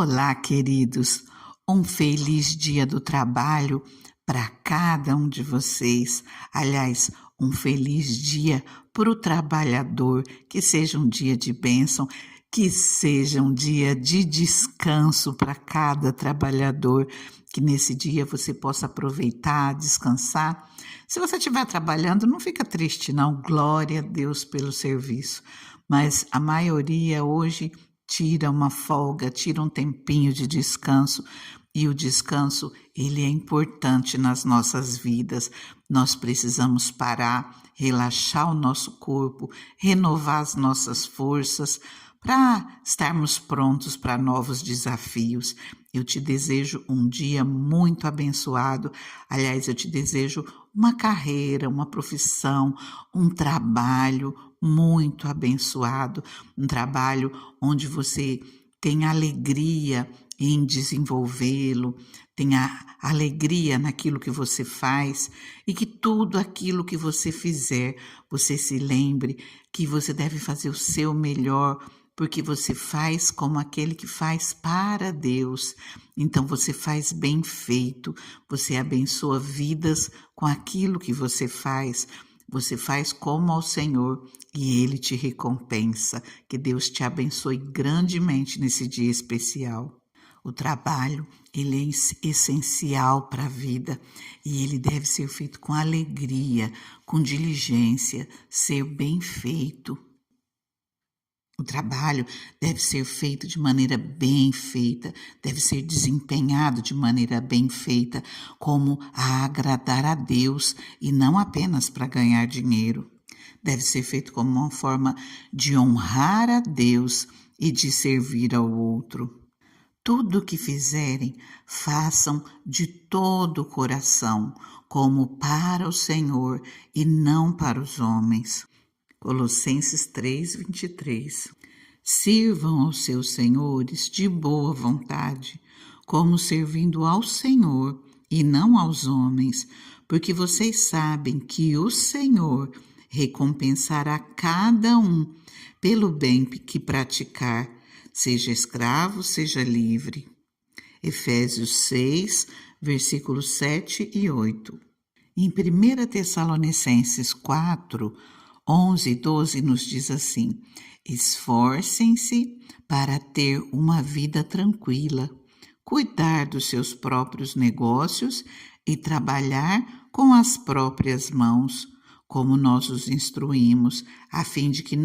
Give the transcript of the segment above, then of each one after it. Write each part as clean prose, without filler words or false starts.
Olá, queridos. Um feliz dia do trabalho para cada um de vocês. Aliás, um feliz dia para o trabalhador. Que seja um dia de bênção, que seja um dia de descanso para cada trabalhador. Que nesse dia você possa aproveitar, descansar. Se você estiver trabalhando, não fica triste, não. Glória a Deus pelo serviço. Mas a maioria hoje tira uma folga, tira um tempinho de descanso, e o descanso, ele é importante nas nossas vidas. Nós precisamos parar, relaxar o nosso corpo, renovar as nossas forças para estarmos prontos para novos desafios. Eu te desejo um dia muito abençoado. Aliás, eu te desejo uma carreira, uma profissão, um trabalho muito abençoado, um trabalho onde você tem alegria em desenvolvê-lo, tenha alegria naquilo que você faz e que tudo aquilo que você fizer, você se lembre que você deve fazer o seu melhor, porque você faz como aquele que faz para Deus. Então você faz bem feito, você abençoa vidas com aquilo que você faz. Você faz como ao Senhor e Ele te recompensa. Que Deus te abençoe grandemente nesse dia especial. O trabalho, ele é essencial para a vida e ele deve ser feito com alegria, com diligência, ser bem feito. O trabalho deve ser feito de maneira bem feita, deve ser desempenhado de maneira bem feita, como a agradar a Deus e não apenas para ganhar dinheiro. Deve ser feito como uma forma de honrar a Deus e de servir ao outro. Tudo o que fizerem, façam de todo o coração, como para o Senhor e não para os homens. Colossenses 3:23. Sirvam aos seus senhores de boa vontade, como servindo ao Senhor e não aos homens, porque vocês sabem que o Senhor recompensará cada um pelo bem que praticar, seja escravo, seja livre. Efésios 6, versículos 7 e 8. Em 1 Tessalonicenses 4, 11 e 12 nos diz assim: esforcem-se para ter uma vida tranquila, cuidar dos seus próprios negócios e trabalhar com as próprias mãos, como nós os instruímos, a fim de que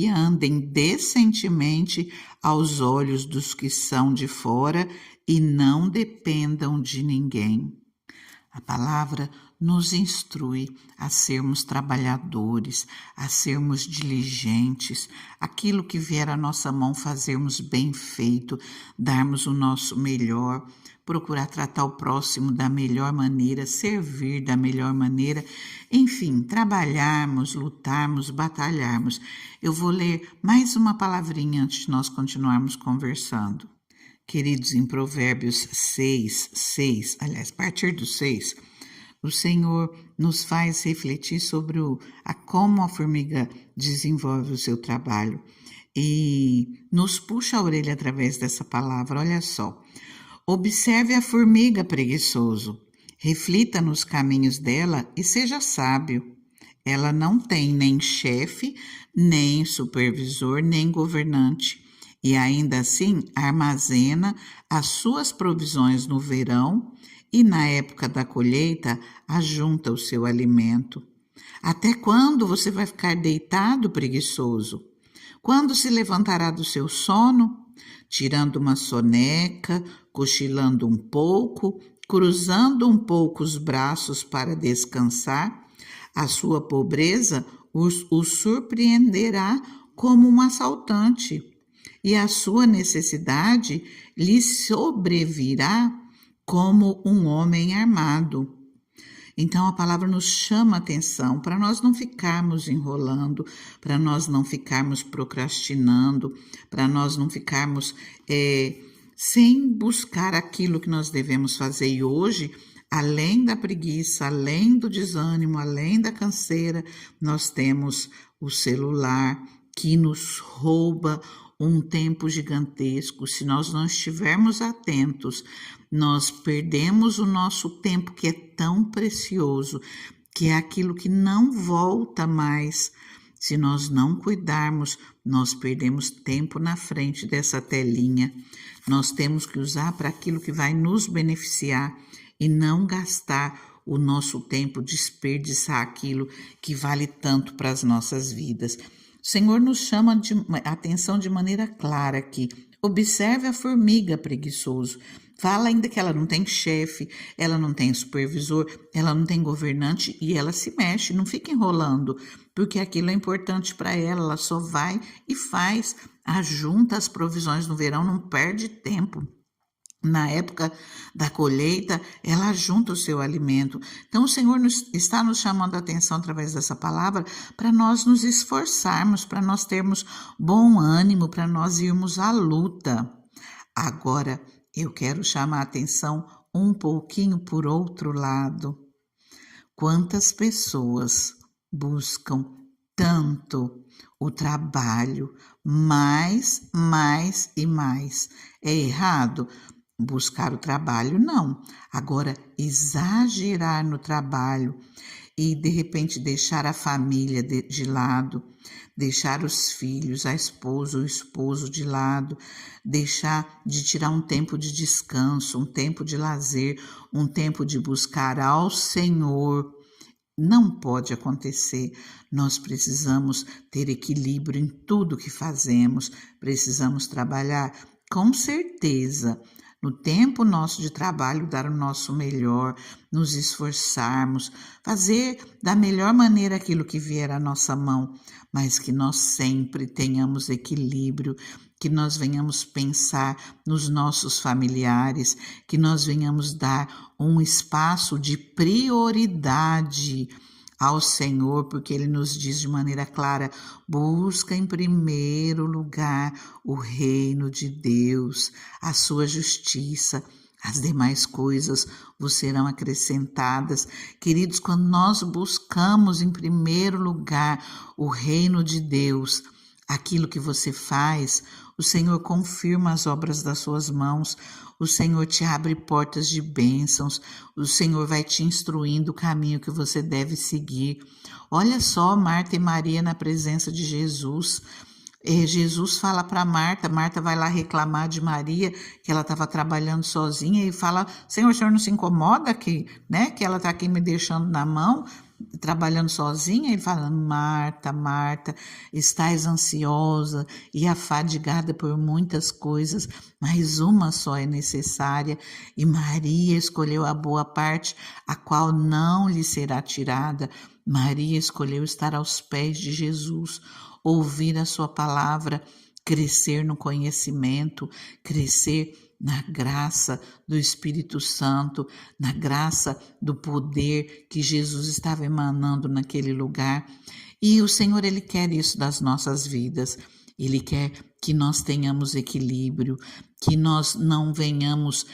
andem decentemente aos olhos dos que são de fora e não dependam de ninguém. A palavra nos instrui a sermos trabalhadores, a sermos diligentes, aquilo que vier à nossa mão fazermos bem feito, darmos o nosso melhor, procurar tratar o próximo da melhor maneira, servir da melhor maneira, enfim, trabalharmos, lutarmos, batalharmos. Eu vou ler mais uma palavrinha antes de nós continuarmos conversando. Queridos, em Provérbios 6, aliás, a partir do 6, o Senhor nos faz refletir sobre como a formiga desenvolve o seu trabalho e nos puxa a orelha através dessa palavra. Olha só, observe a formiga, preguiçoso, reflita nos caminhos dela e seja sábio. Ela não tem nem chefe, nem supervisor, nem governante, e ainda assim armazena as suas provisões no verão e na época da colheita ajunta o seu alimento. Até quando você vai ficar deitado, preguiçoso? Quando se levantará do seu sono? Tirando uma soneca, cochilando um pouco, cruzando um pouco os braços para descansar? A sua pobreza o surpreenderá como um assaltante, e a sua necessidade lhe sobrevirá como um homem armado. Então a palavra nos chama a atenção para nós não ficarmos enrolando, para nós não ficarmos procrastinando, para nós não ficarmos sem buscar aquilo que nós devemos fazer. E hoje, além da preguiça, além do desânimo, além da canseira, nós temos o celular que nos rouba um tempo gigantesco. Se nós não estivermos atentos, nós perdemos o nosso tempo, que é tão precioso, que é aquilo que não volta mais. Se nós não cuidarmos, nós perdemos tempo na frente dessa telinha. Nós temos que usar para aquilo que vai nos beneficiar e não gastar o nosso tempo, desperdiçar aquilo que vale tanto para as nossas vidas. O Senhor nos chama a atenção de maneira clara aqui. Observe a formiga, preguiçoso. Fala ainda que ela não tem chefe, ela não tem supervisor, ela não tem governante e ela se mexe, não fica enrolando, porque aquilo é importante para ela, ela só vai e faz, ajunta as provisões no verão, não perde tempo. Na época da colheita, ela junta o seu alimento. Então, o Senhor está nos chamando a atenção através dessa palavra para nós nos esforçarmos, para nós termos bom ânimo, para nós irmos à luta. Agora, eu quero chamar a atenção um pouquinho por outro lado. Quantas pessoas buscam tanto o trabalho, mais e mais? É errado buscar o trabalho? Não. Agora, exagerar no trabalho e, de repente, deixar a família de lado, deixar os filhos, a esposa, o esposo de lado, deixar de tirar um tempo de descanso, um tempo de lazer, um tempo de buscar ao Senhor. Não pode acontecer. Nós precisamos ter equilíbrio em tudo que fazemos, precisamos trabalhar com certeza. No tempo nosso de trabalho, dar o nosso melhor, nos esforçarmos, fazer da melhor maneira aquilo que vier à nossa mão, mas que nós sempre tenhamos equilíbrio, que nós venhamos pensar nos nossos familiares, que nós venhamos dar um espaço de prioridade ao Senhor, porque Ele nos diz de maneira clara: busca em primeiro lugar o reino de Deus, a sua justiça, as demais coisas vos serão acrescentadas. Queridos, quando nós buscamos em primeiro lugar o reino de Deus, aquilo que você faz, o Senhor confirma as obras das suas mãos, o Senhor te abre portas de bênçãos, o Senhor vai te instruindo o caminho que você deve seguir. Olha só Marta e Maria na presença de Jesus. Jesus fala para Marta, Marta vai lá reclamar de Maria, que ela estava trabalhando sozinha, e fala: Senhor, o Senhor não se incomoda que ela está aqui me deixando na mão, trabalhando sozinha? Ele fala: Marta, Marta, estás ansiosa e afadigada por muitas coisas, mas uma só é necessária, e Maria escolheu a boa parte, a qual não lhe será tirada. Maria escolheu estar aos pés de Jesus, ouvir a sua palavra, crescer no conhecimento, crescer na graça do Espírito Santo, na graça do poder que Jesus estava emanando naquele lugar. E o Senhor, Ele quer isso das nossas vidas. Ele quer que nós tenhamos equilíbrio, que nós não venhamos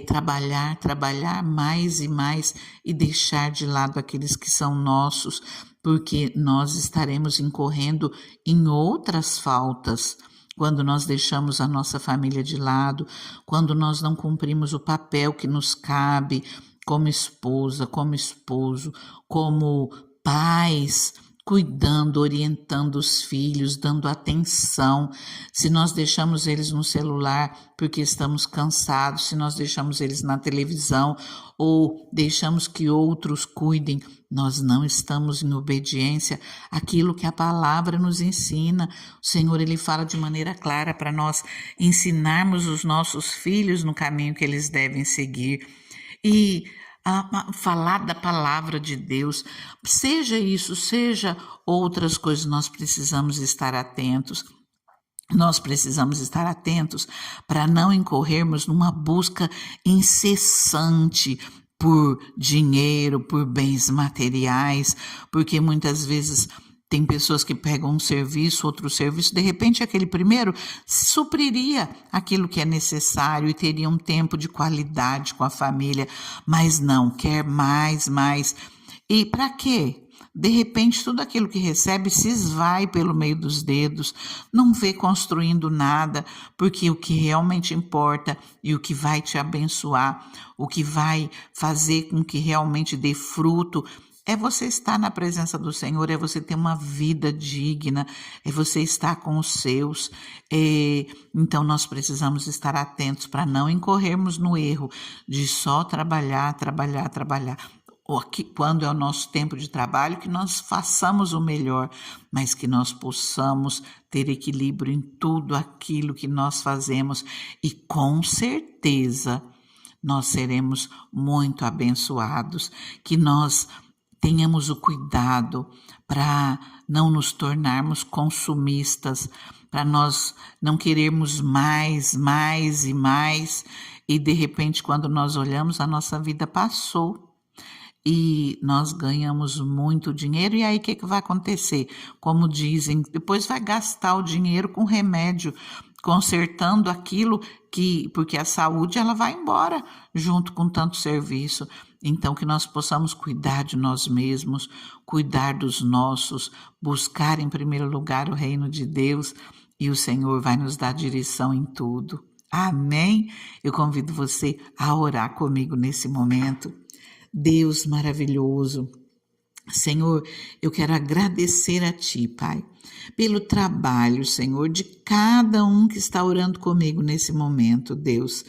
trabalhar mais e mais e deixar de lado aqueles que são nossos, porque nós estaremos incorrendo em outras faltas quando nós deixamos a nossa família de lado, quando nós não cumprimos o papel que nos cabe como esposa, como esposo, como pais, cuidando, orientando os filhos, dando atenção. Se nós deixamos eles no celular porque estamos cansados, se nós deixamos eles na televisão ou deixamos que outros cuidem, nós não estamos em obediência àquilo que a palavra nos ensina. O Senhor, Ele fala de maneira clara para nós ensinarmos os nossos filhos no caminho que eles devem seguir. E falar da palavra de Deus, seja isso, seja outras coisas, nós precisamos estar atentos. Nós precisamos estar atentos para não incorrermos numa busca incessante por dinheiro, por bens materiais, porque muitas vezes tem pessoas que pegam um serviço, outro serviço, de repente aquele primeiro supriria aquilo que é necessário e teria um tempo de qualidade com a família, mas não, quer mais. E para quê? De repente, tudo aquilo que recebe se esvai pelo meio dos dedos, não vê construindo nada, porque o que realmente importa e o que vai te abençoar, o que vai fazer com que realmente dê fruto, é você estar na presença do Senhor, é você ter uma vida digna, é você estar com os seus. Então, nós precisamos estar atentos para não incorrermos no erro de só trabalhar, trabalhar, trabalhar. Quando é o nosso tempo de trabalho, que nós façamos o melhor, mas que nós possamos ter equilíbrio em tudo aquilo que nós fazemos e com certeza nós seremos muito abençoados, que nós tenhamos o cuidado para não nos tornarmos consumistas, para nós não querermos mais, mais e mais, e de repente, quando nós olhamos, a nossa vida passou e nós ganhamos muito dinheiro, e aí o que vai acontecer? Como dizem, depois vai gastar o dinheiro com remédio, consertando aquilo porque a saúde ela vai embora junto com tanto serviço. Então que nós possamos cuidar de nós mesmos, cuidar dos nossos, buscar em primeiro lugar o reino de Deus, e o Senhor vai nos dar direção em tudo. Amém? Eu convido você a orar comigo nesse momento. Deus maravilhoso, Senhor, eu quero agradecer a Ti, Pai, pelo trabalho, Senhor, de cada um que está orando comigo nesse momento, Deus.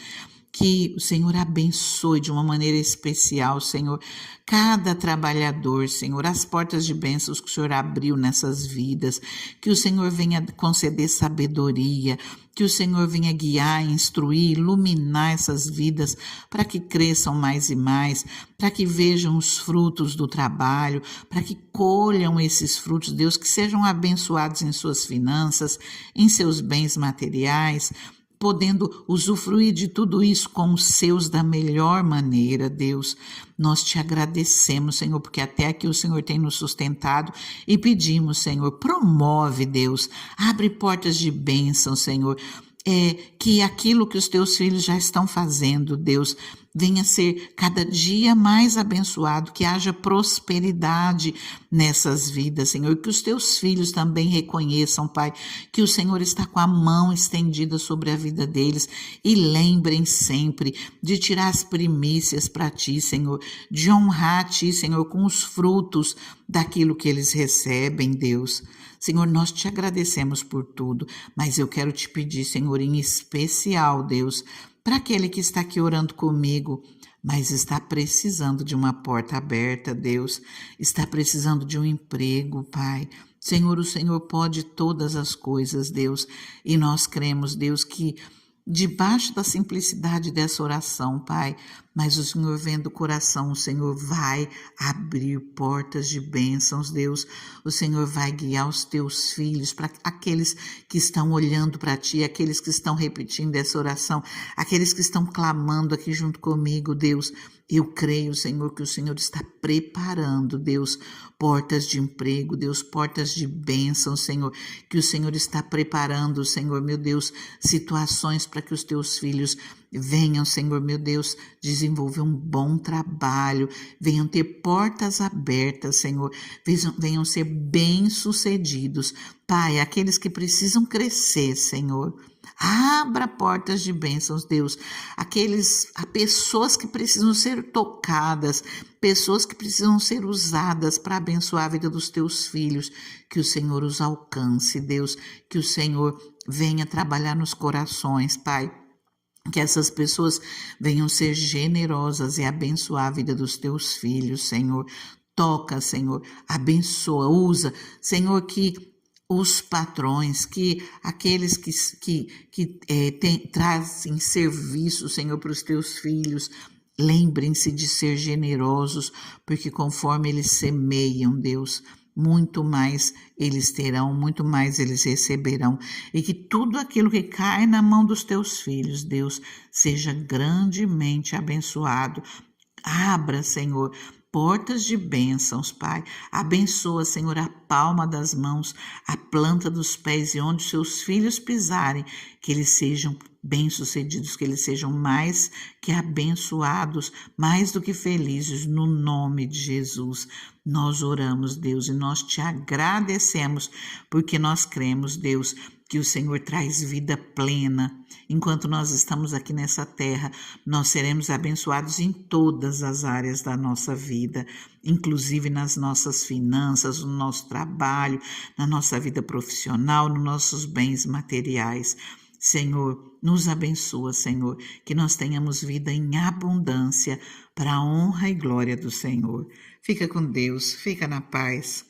Que o Senhor abençoe de uma maneira especial, Senhor, cada trabalhador, Senhor, as portas de bênçãos que o Senhor abriu nessas vidas, que o Senhor venha conceder sabedoria, que o Senhor venha guiar, instruir, iluminar essas vidas para que cresçam mais e mais, para que vejam os frutos do trabalho, para que colham esses frutos, Deus, que sejam abençoados em suas finanças, em seus bens materiais, podendo usufruir de tudo isso com os seus da melhor maneira, Deus. Nós te agradecemos, Senhor, porque até aqui o Senhor tem nos sustentado e pedimos, Senhor, promove, Deus, abre portas de bênção, Senhor, que aquilo que os teus filhos já estão fazendo, Deus, venha ser cada dia mais abençoado, que haja prosperidade nessas vidas, Senhor, que os teus filhos também reconheçam, Pai, que o Senhor está com a mão estendida sobre a vida deles, e lembrem sempre de tirar as primícias para Ti, Senhor, de honrar a Ti, Senhor, com os frutos daquilo que eles recebem, Deus. Senhor, nós te agradecemos por tudo, mas eu quero te pedir, Senhor, em especial, Deus, para aquele que está aqui orando comigo, mas está precisando de uma porta aberta, Deus, está precisando de um emprego, Pai. Senhor, o Senhor pode todas as coisas, Deus, e nós cremos, Deus, que debaixo da simplicidade dessa oração, Pai, mas o Senhor vendo o coração, o Senhor vai abrir portas de bênçãos, Deus. O Senhor vai guiar os teus filhos, para aqueles que estão olhando para Ti, aqueles que estão repetindo essa oração, aqueles que estão clamando aqui junto comigo, Deus. Eu creio, Senhor, que o Senhor está preparando, Deus, portas de emprego, Deus, portas de bênção, Senhor, que o Senhor está preparando, Senhor, meu Deus, situações para que os teus filhos venham, Senhor, meu Deus, desenvolver um bom trabalho, venham ter portas abertas, Senhor, venham ser bem-sucedidos. Pai, aqueles que precisam crescer, Senhor, abra portas de bênçãos, Deus. Há pessoas que precisam ser tocadas, pessoas que precisam ser usadas para abençoar a vida dos teus filhos. Que o Senhor os alcance, Deus. Que o Senhor venha trabalhar nos corações, Pai. Que essas pessoas venham ser generosas e abençoar a vida dos teus filhos, Senhor. Toca, Senhor, abençoa, usa, Senhor, que os patrões, que aqueles que trazem serviço, Senhor, para os teus filhos, lembrem-se de ser generosos, porque conforme eles semeiam, Deus, muito mais eles terão, muito mais eles receberão, e que tudo aquilo que cai na mão dos teus filhos, Deus, seja grandemente abençoado. Abra, Senhor, portas de bênçãos, Pai. Abençoa, Senhor, a palma das mãos, a planta dos pés, e onde seus filhos pisarem, que eles sejam bem-sucedidos, que eles sejam mais que abençoados, mais do que felizes, no nome de Jesus. Nós oramos, Deus, e nós te agradecemos, porque nós cremos, Deus, que o Senhor traz vida plena. Enquanto nós estamos aqui nessa terra, nós seremos abençoados em todas as áreas da nossa vida, inclusive nas nossas finanças, no nosso trabalho, na nossa vida profissional, nos nossos bens materiais. Senhor, nos abençoa, Senhor, que nós tenhamos vida em abundância para a honra e glória do Senhor. Fica com Deus, fica na paz.